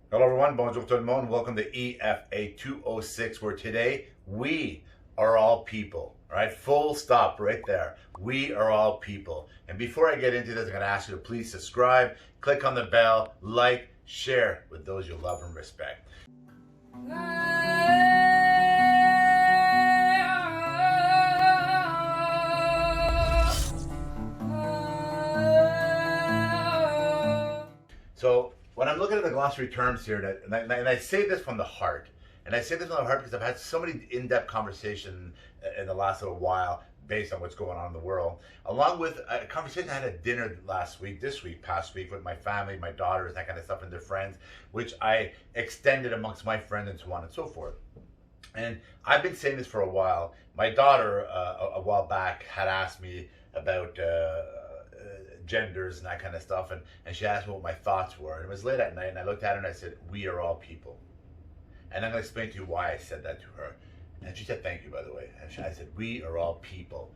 Hello everyone, bonjour tout le monde. Welcome to EFA206, where today we are all people. All right, full stop right there. We are all people. And before I get into this, I'm going to ask you to please subscribe, click on the bell, like, share with those you love and respect. So when I'm looking at the glossary terms here, and I say this from the heart, and I say this from the heart because I've had so many in-depth conversations in the last little while based on what's going on in the world, along with a conversation I had at dinner past week with my family, my daughters, that kind of stuff, and their friends, which I extended amongst my friends and so on and so forth. And I've been saying this for a while. My daughter, a while back, had asked me about genders and that kind of stuff, and she asked me what my thoughts were. And it was late at night, and I looked at her and I said, "We are all people." And I'm going to explain to you why I said that to her. And she said, "Thank you, by the way." And I said, "We are all people."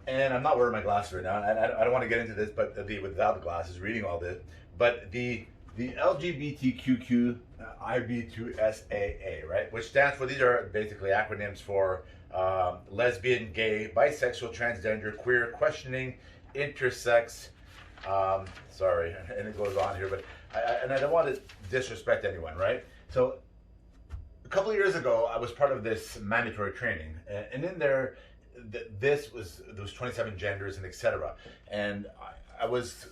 And I'm not wearing my glasses right now, and I don't want to get into this, but without the glasses, reading all this, but the LGBTQQ IB2SAA, right, which stands for, these are basically acronyms for lesbian, gay, bisexual, transgender, queer, questioning, intersex, sorry, and it goes on here, but I don't want to disrespect anyone, right? So a couple of years ago, I was part of this mandatory training, and in there, there was 27 genders and etc. And I was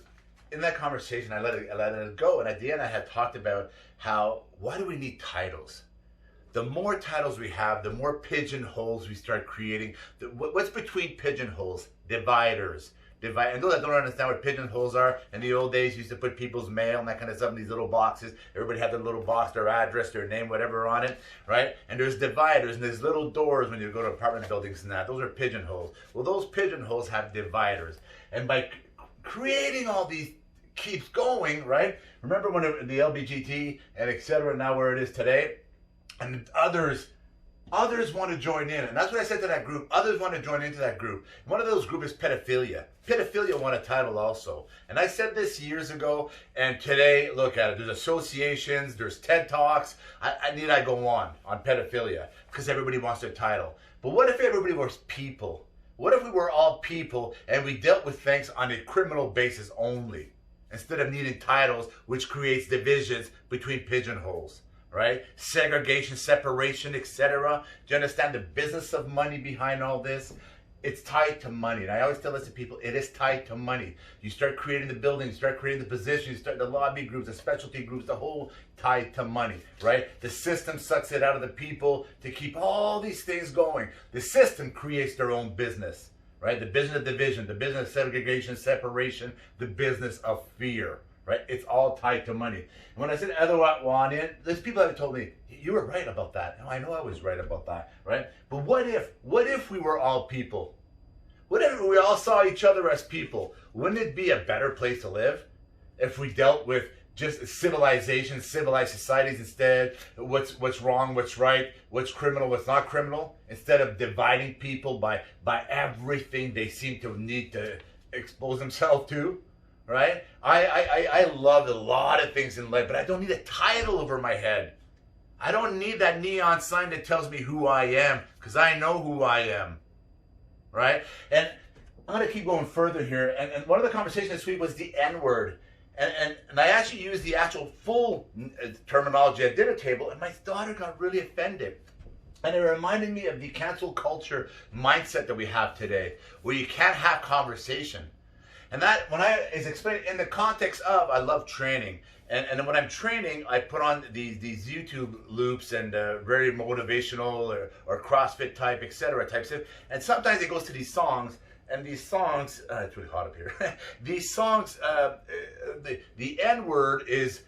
in that conversation. I let it go, and at the end, I had talked about why do we need titles? The more titles we have, the more pigeonholes we start creating. What's between pigeonholes? Dividers. And those that don't understand what pigeonholes are, in the old days, you used to put people's mail and that kind of stuff in these little boxes. Everybody had their little box, their address, their name, whatever on it, right? And there's dividers and there's little doors when you go to apartment buildings and that. Those are pigeonholes. Well, those pigeonholes have dividers. And by creating all these keeps going, right? Remember when the LBGT and etc. now where it is today, and others want to join in, and that's what I said to that group. Others want to join into that group. And one of those groups is pedophilia. Pedophilia won a title also, and I said this years ago. And today, look at it. There's associations, there's TED Talks. I need I go on pedophilia because everybody wants their title. But what if everybody was people? What if we were all people and we dealt with things on a criminal basis only, instead of needing titles, which creates divisions between pigeonholes? Right? Segregation, separation, etc. Do you understand the business of money behind all this? It's tied to money. And I always tell this to people, it is tied to money. You start creating the buildings, you start creating the positions, you start the lobby groups, the specialty groups, the whole tied to money, right? The system sucks it out of the people to keep all these things going. The system creates their own business, right? The business of division, the business of segregation, separation, the business of fear. Right? It's all tied to money. And when I said otherwise, there's people that have told me, you were right about that. No, I know I was right about that, right? But what if we were all people? What if we all saw each other as people? Wouldn't it be a better place to live if we dealt with just civilization, civilized societies instead? What's wrong, what's right, what's criminal, what's not criminal, instead of dividing people by everything they seem to need to expose themselves to? Right? I love a lot of things in life, but I don't need a title over my head. I don't need that neon sign that tells me who I am, because I know who I am. Right? And I'm going to keep going further here. And one of the conversations this week was the N-word. And I actually used the actual full terminology at dinner table, and my daughter got really offended. And it reminded me of the cancel culture mindset that we have today, where you can't have conversation. And that, when I is explained in the context of, I love training. And when I'm training, I put on these YouTube loops and very motivational or CrossFit type, etc. types of, and sometimes it goes to these songs, and these songs, it's really hot up here. These songs, the N-word is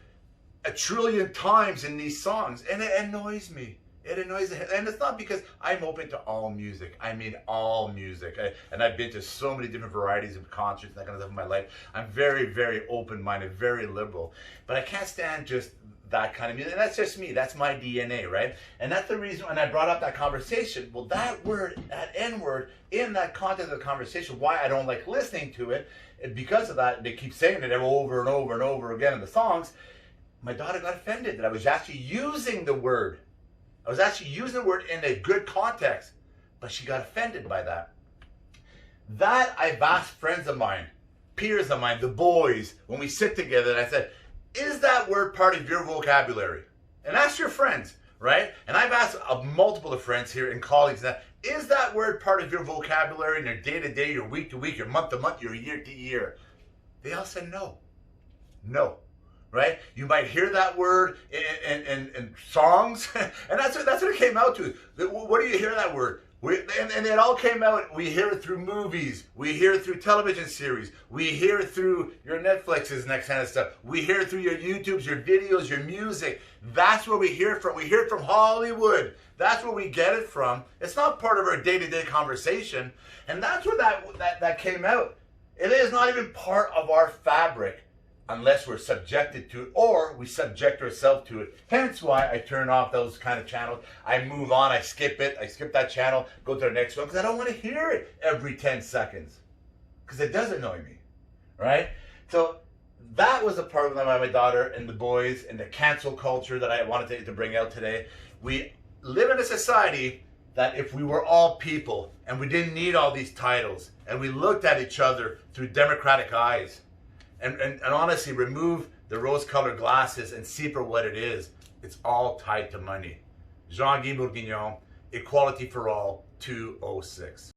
a trillion times in these songs, and it annoys me. It annoys the head. And it's not because I'm open to all music. I mean all music. And I've been to so many different varieties of concerts and that kind of stuff in my life. I'm very, very open-minded, very liberal. But I can't stand just that kind of music. And that's just me. That's my DNA, right? And that's the reason when I brought up that conversation, well, that word, that N-word, in that context of the conversation, why I don't like listening to it, because of that, they keep saying it over and over and over again in the songs. My daughter got offended that I was actually using the word. I was actually using the word in a good context, but she got offended by that. That I've asked friends of mine, peers of mine, the boys, when we sit together, and I said, is that word part of your vocabulary? And ask your friends, right? And I've asked multiple of friends here and colleagues that, is that word part of your vocabulary in your day-to-day, your week-to-week, your month-to-month, your year-to-year? They all said no. No. Right? You might hear that word in songs, and that's what it came out to. What do you hear that word? And it all came out, we hear it through movies, we hear it through television series, we hear it through your Netflixes and that kind of stuff, we hear it through your YouTubes, your videos, your music. That's where we hear it from. We hear it from Hollywood. That's where we get it from. It's not part of our day-to-day conversation, and that's where that came out. It is not even part of our fabric unless we're subjected to it or we subject ourselves to it. Hence why I turn off those kind of channels. I move on, I skip it, I skip that channel, go to the next one, because I don't want to hear it every 10 seconds. Because it does annoy me, right? So that was a part of my daughter and the boys and the cancel culture that I wanted to bring out today. We live in a society that if we were all people and we didn't need all these titles and we looked at each other through democratic eyes, and honestly, remove the rose-colored glasses and see for what it is. It's all tied to money. Jean-Guy Bourguignon, Equality for All, 206.